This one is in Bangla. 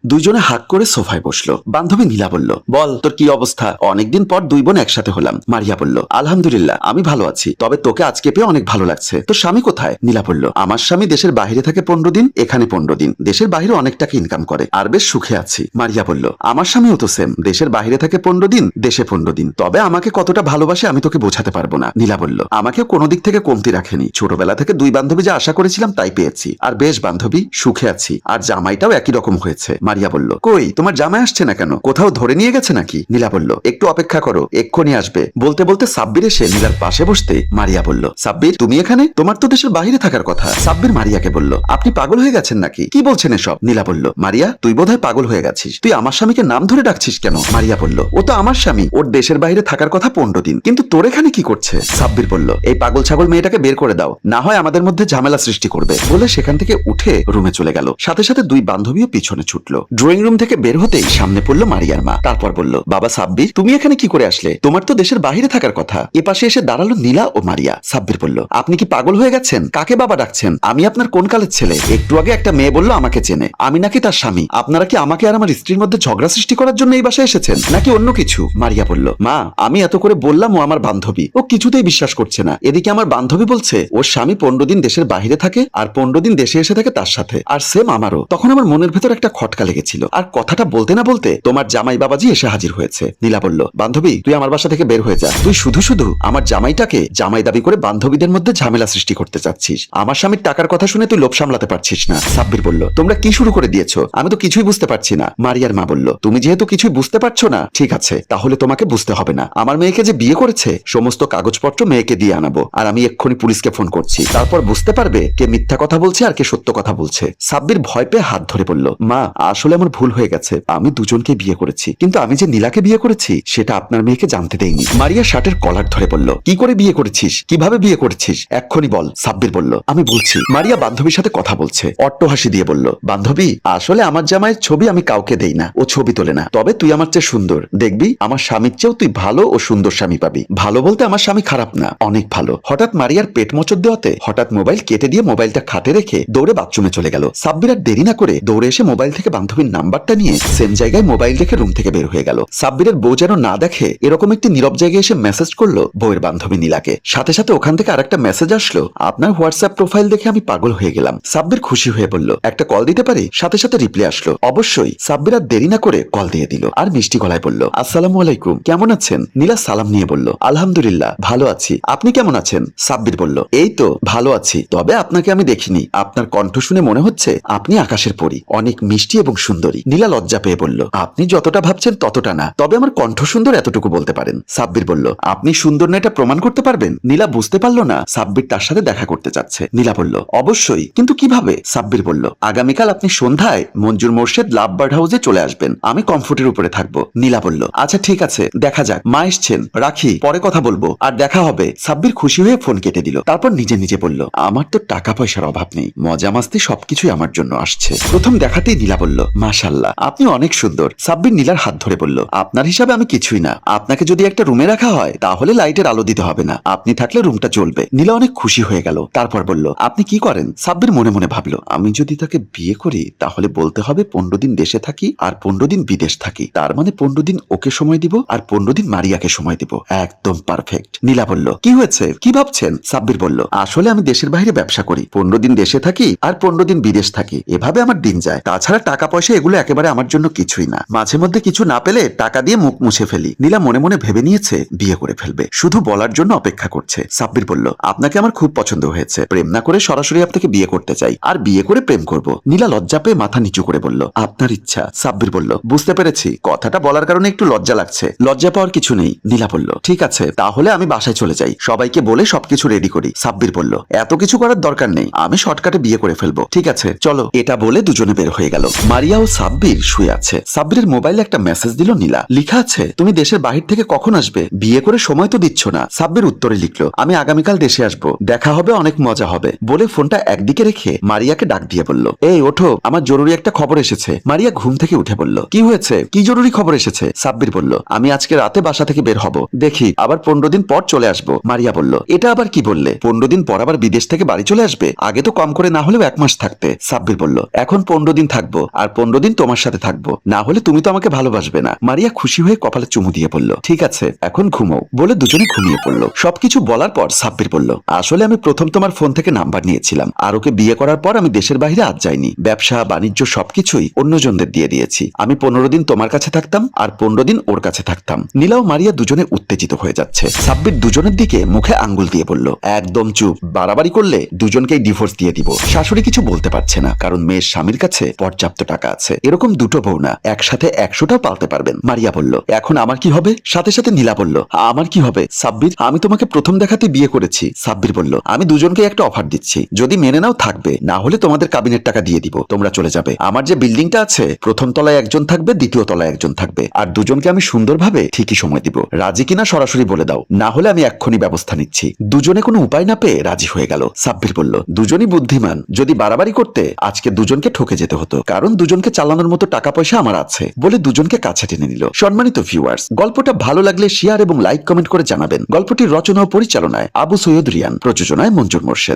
দুইজনে হাক করে সোফায় বসলো। বান্ধবী নীলা বলল, বল তোর কি অবস্থা? অনেকদিন পর দুই বোন একসাথে হলাম। মারিয়া বলল, আলহামদুলিল্লাহ আমি ভালো আছি, তবে তোকে আজকে পেয়ে অনেক ভালো লাগছে। তোর স্বামী কোথায়? নীলা বলল, আমার স্বামী দেশের বাইরে থাকে 15 দিন, এখানে 15 দিন। দেশের বাইরে অনেক টাকা ইনকাম করে আর বেশ সুখে আছি। মারিয়া বলল, আমার স্বামীও তো সেম, দেশের বাইরে থাকে 15 দিন, দেশে 15 দিন। তবে আমাকে কতটা ভালোবাসে আমি তোকে বোঝাতে পারবো না। নীলা বলল, আমাকেও কোনো দিক থেকে কমতি রাখেনি। ছোটবেলা থেকে দুই বান্ধবী যা আশা করেছিলাম তাই পেয়েছি, আর বেশ বান্ধবী সুখে আছি, আর জামাইটাও একই রকম হয়েছে। মারিয়া বলল, কই তোমার জামাই আসছে না কেন? কোথাও ধরে নিয়ে গেছে নাকি? নীলা বলল, একটু অপেক্ষা করো, এক্ষুনি আসবে। বলতে বলতে সাব্বির এসে নীলার পাশে বসতে মারিয়া বলল, সাব্বির তুমি এখানে? তোমার তো দেশের বাইরে থাকার কথা। সাব্বির মারিয়াকে বলল, আপনি পাগল হয়ে গেছেন নাকি? কি বলছেন এসব? নীলা বলল, মারিয়া তুই বোধহয় পাগল হয়ে গেছিস। তুই আমার স্বামীকে নাম ধরে ডাকছিস কেন? মারিয়া বলল, ও তো আমার স্বামী, ওর দেশের বাইরে থাকার কথা 15 দিন, কিন্তু তোর এখানে কি করছে? সাব্বির বলল, এই পাগল ছাগল মেয়েটাকে বের করে দাও, না হয় আমাদের মধ্যে ঝামেলা সৃষ্টি করবে। বলে সেখান থেকে উঠে রুমে চলে গেল। সাথে সাথে দুই বান্ধবীও পিছনে ছুটলো। ড্রয়িং রুম থেকে বের হতেই সামনে পড়লো মারিয়ার মা। তারপর বলল, বাবা সাব্বির তুমি এখানে কি করে আসলে? তোমার তো দেশের বাইরে থাকার কথা। এপাশে এসে দাঁড়ালো নীলা ও মারিয়া। সাব্বির বলল, আপনি কি পাগল হয়ে গেছেন? কাকে বাবা ডাকছেন? আমি আপনার কোন কালের ছেলে? একটু আগে একটা মেয়ে বললো আমাকে চেনে, আমি নাকি তার স্বামী। আপনারা কি আমাকে আর আমার স্ত্রীর মধ্যে ঝগড়া সৃষ্টি করার জন্য এই বাসায় এসেছেন, নাকি অন্য কিছু? মারিয়া বলল, মা আমি এত করে বললাম ও আমার বান্ধবী, ও কিছুতেই বিশ্বাস করছে না। এদিকে আমার বান্ধবী বলছে ওর স্বামী 15 দিন দেশের বাইরে থাকে আর 15 দিন দেশে এসে থাকে তার সাথে, আর সেম আমারও। তখন আমার মনের ভেতর একটা খটকা লেগেছিল, আর কথাটা বলতে না বলতে তোমার জামাই বাবাজি এসে হাজির হয়েছে। নীলা বলল, বান্ধবী তুই আমার বাসা থেকে বের হয়ে যা। তুই শুধু শুধু আমার জামাইটাকে জামাই দাবি করে বান্ধবীদের মধ্যে ঝামেলা সৃষ্টি করতে চাচ্ছিস। আমার স্বামীর টাকার কথা শুনে তুই লোভ সামলাতে পারছিস না। সাব্বির বলল, তোমরা কি শুরু করে দিয়েছো? আমি তো কিছুই বুঝতে পারছি না। মারিয়ার মা বলল, তুমি যেহেতু কিছুই বুঝতে পারছো না, ঠিক আছে তাহলে তোমাকে বুঝতে হবে না। আমার মেয়েকে যে বিয়ে করেছে সমস্ত কাগজপত্র মেয়েকে দিয়ে আনাবো, আর আমি এক্ষুনি পুলিশকে ফোন করছি। তারপর বুঝতে পারবে কে মিথ্যা কথা বলছে আর কে সত্য কথা বলছে। সাব্বির ভয় পেয়ে হাত ধরে বলল, মা আসলে আমার ভুল হয়ে গেছে, আমি দুজনকে বিয়ে করেছি, কিন্তু আমি যে নীলাকে বিয়ে করেছি সেটা আপনার মেয়েকে জানতে দেইনি। মারিয়া শার্টের কলার ধরে বলল, কি করে বিয়ে করেছিস? কিভাবে বিয়ে করেছিস? এক্ষুনি বল। সাব্বির বলল, আমি বলছি। মারিয়া বান্ধবীর সাথে কথা বলছে। অট্টহাসি দিয়ে বলল, বান্ধবী আসলে আমার জামাইয়ের ছবি আমি কাউকে দেই না, ও ছবি তোলে না। তবে তুই আমার চেয়ে সুন্দর, দেখবি আমার স্বামীর চেয়েও তুই ভালো ও সুন্দর স্বামী পাবি। ভালো বলতে আমার স্বামী খারাপ না, অনেক ভালো। হঠাৎ মারিয়ার পেট মোচড় দেওয়াতে হঠাৎ মোবাইল কেটে দিয়ে মোবাইলটা খাটে রেখে দৌড়ে বাথরুমে চলে গেল। সাব্বির আর দেরি না করে দৌড়ে এসে মোবাইল থেকে বান্ধবীর নাম্বারটা নিয়ে সেম জায়গায় মোবাইল রেখে রুম থেকে বের হয়ে গেল। সাব্বিরের বউ যেন না দেখে এরকম একটি নীরব জায়গায় এসে মেসেজ করলো বউয়ের বান্ধবী নীলাকে। সাথে সাথে ওখান থেকে আরেকটা মেসেজ আসলো, আপনার হোয়াটসঅ্যাপ প্রোফাইল দেখে আমি পাগল হয়ে গেলাম। সাব্বির খুশি হয়ে বলল, একটা কল দিতে পারি? সাথে সাথে রিপ্লাই আসলো, অবশ্যই। সাব্বির আর দেরি না করে কল দিয়ে দিল আর মিষ্টি গলায় বলল, আসসালামু আলাইকুম, কেমন আছেন? নীলা সালাম নিয়ে বলল, আলহামদুলিল্লাহ ভালো আছি, আপনি কেমন আছেন? সাব্বির বলল, এই তো ভালো আছি, তবে আপনাকে আমি দেখিনি। আপনার কণ্ঠ শুনে মনে হচ্ছে আপনি আকাশের পরী, অনেক মিষ্টি এবং সুন্দরী। নীলা লজ্জা পেয়ে বলল, আপনি যতটা ভাবছেন ততটা না, তবে আমার কণ্ঠ সুন্দর এতটুকু বলতে পারেন। সাব্বির বলল, আপনি সুন্দর না এটা প্রমাণ করতে পারবেন? নীলা বুঝতে পারলো না সাব্বির তার সাথে দেখা করতে চাচ্ছে। নীলা বলল, অবশ্যই, কিন্তু কিভাবে? সাব্বির বলল, আগামীকাল আপনি সন্ধ্যায় মঞ্জুর মোর্শেদ লাভ বার্ড হাউসে চলে আসবেন, আমি কমফোর্টের উপরে থাকবো। নীলা বলল, আচ্ছা ঠিক আছে, দেখা যাক। মা এসছেন, রাখি, পরে কথা বলবো, আর দেখা হবে। সাব্বির খুশি হয়ে ফোন কেটে দিল। তারপর নিজে নিজে বলল, আমার তো টাকা পয়সার অভাব নেই, মজা মাস্তি সবকিছুই আমার জন্য আসছে। প্রথম দেখাতেই নীলা বলল, মাশাআল্লাহ আপনি অনেক সুন্দর। সাব্বির নীলার হাত ধরে বলল, আপনার হিসাবে আমি কিছুই না। আপনাকে যদি একটা রুমে রাখা হয় তাহলে লাইটের আলো দিতে হবে না, আপনি থাকলে রুমটা জ্বলবে। নীলা অনেক খুশি হয়ে গেল। তারপর বলল, আপনি কি করেন? সাব্বির মনে মনে ভাবলো, আমি যদি তাকে বিয়ে করি তাহলে বলতে হবে 15 দিন দেশে থাকি আর 15 দিন বিদেশ থাকি, তার মানে 15 দিন ওকে সময় দিব আর 15 দিন মারিয়াকে সময় দিব, একদম পারফেক্ট। নীলা বলল, কি হয়েছে, কি ভাবছেন? সাব্বির বলল, আসলে আমি দেশের বাইরে ব্যবসা করি, 15 দিন দেশে থাকি আর 15 দিন বিদেশ থাকি, এভাবে আমার দিন যায়। তাছাড়া টাকা পয়সা এগুলো একেবারে আমার জন্য কিছুই না, মাঝে মধ্যে কিছু না পেলে টাকা দিয়ে মুখ মুছে ফেলি। নীলা মনে মনে ভেবে নিয়েছে বিয়ে করে ফেলবে, শুধু বলার জন্য অপেক্ষা করছে। সাব্বির বলল, আপনাকে আমার খুব পছন্দ হয়েছে, প্রেম না করে সরাসরি আপনাকে বিয়ে করতে চাই, আর বিয়ে করে প্রেম করব। নীলা লজ্জা পেয়ে মাথা নিচু করে বলল, আপনার ইচ্ছা। সাব্বির বলল, বুঝতে পেরেছি, কথাটা বলার কারণে একটু লজ্জা লাগছে। লজ্জা পাওয়ার কিছু নেই। নীলা বলল, ঠিক আছে তাহলে আমি বাসায় চলে যাই, সবাইকে বলে সবকিছু রেডি করি। সাব্বির বলল, এত কিছু করার দরকার নেই, আমি শর্টকাটে বিয়ে করে ফেলবো। ঠিক আছে চলো। এটা বলে দুজনে বের হয়ে গেল। মারিয়া ও সাব্বির শুয়ে আছে। সাব্বিরের মোবাইলে একটা মেসেজ দিল নীলা, লিখা আছে, তুমি দেশের বাহির থেকে কখন আসবে? বিয়ে করে সময় তো দিচ্ছ না। সাব্বির উত্তরে লিখলো, আমি আগামীকাল দেশে আসবো, দেখা হবে, অনেক মজা হবে। বলে ফোনটা একদিকে রেখে মারিয়াকে ডাক দিয়ে বলল, এই ওঠো, আমার জরুরি একটা খবর এসেছে। মারিয়া ঘুম থেকে উঠে বলল, কি হয়েছে? কি জরুরি খবর এসেছে? সাব্বির বলল, আমি আজকে রাতে বাসা থেকে বের হব, দেখি আবার 15 দিন পর চলে আসবো। মারিয়া বলল, এটা আবার কি বললে? 15 দিন পর আবার বিদেশ থেকে বাড়ি চলে আসবে? আগে তো কম করে না হলেও 1 মাস থাকতে। সাব্বির বলল, এখন 15 দিন থাকবো আর আর 15 দিন তোমার সাথে থাকবো, না হলে তুমি তো আমাকে ভালোবাসবে না। মারিয়া খুশি হয়ে কপালে চুমু দিয়ে বলল, ঠিক আছে এখন ঘুমোও। বলে দুজনে ঘুমিয়ে পড়লো। সবকিছু বলার পর সাব্বির বলল, আসলে আমি প্রথম তোমার ফোন থেকে নাম্বার নিয়েছিলাম, আর ওকে বিয়ে করার পর আমি দেশের বাইরে আজ যাইনি। ব্যবসা বাণিজ্য সবকিছুই অন্যজনদের দিয়ে দিয়েছি। আমি 15 দিন তোমার কাছে থাকতাম আর 15 দিন ওর কাছে থাকতাম। নীলা ও মারিয়া দুজনে উত্তেজিত হয়ে যাচ্ছে। সাব্বির দুজনের দিকে মুখে আঙ্গুল দিয়ে বলল, একদম চুপ, বাড়াবাড়ি করলে দুজনকেই ডিভোর্স দিয়ে দিব। শাশুড়ি কিছু বলতে পারছে না, কারণ মেয়ের স্বামীর কাছে পর্যাপ্ত টাকা আছে। এরকম দুটো বউ না, একসাথে 100টাও পালতে পারবেন। মারিয়া বলল, এখন আমার কি হবে? সাথে সাথে নীলা বলল, আমার কি হবে? সাব্বির, আমি তোমাকে প্রথম দেখাতে বিয়ে করেছি। সাব্বির বলল, আমি দুজনকে একটা অফার দিচ্ছি, যদি মেনে নাও থাকবে, না হলে তোমাদের কাবিনের টাকা দিয়ে দিব, তোমরা চলে যাবে। আমার যে বিল্ডিংটা আছে, প্রথম তলায় একজন থাকবে, দ্বিতীয় তলায় একজন থাকবে, আর দুজনকে আমি সুন্দরভাবে ঠিকই সময় দিব। রাজি কিনা সরাসরি বলে দাও, না হলে আমি এক্ষুনি ব্যবস্থা নিচ্ছি। দুজনে কোনো উপায় না পেয়ে রাজি হয়ে গেল। সাব্বির বলল, দুজনই বুদ্ধিমান, যদি বাড়াবাড়ি করতে আজকে দুজনকে ঠকে যেতে হতো, কারণ দুজনকে চালানোর মতো টাকা পয়সা আমার আছে। বলে দুজনকে কাছে টেনে নিল। সম্মানিত ভিউয়ার্স, গল্পটা ভালো লাগলে শেয়ার এবং লাইক কমেন্ট করে জানাবেন। গল্পটির রচনা ও পরিচালনায় আবু সৈয়দ রিয়ান, প্রযোজনায় মঞ্জুর মোর্শেদ।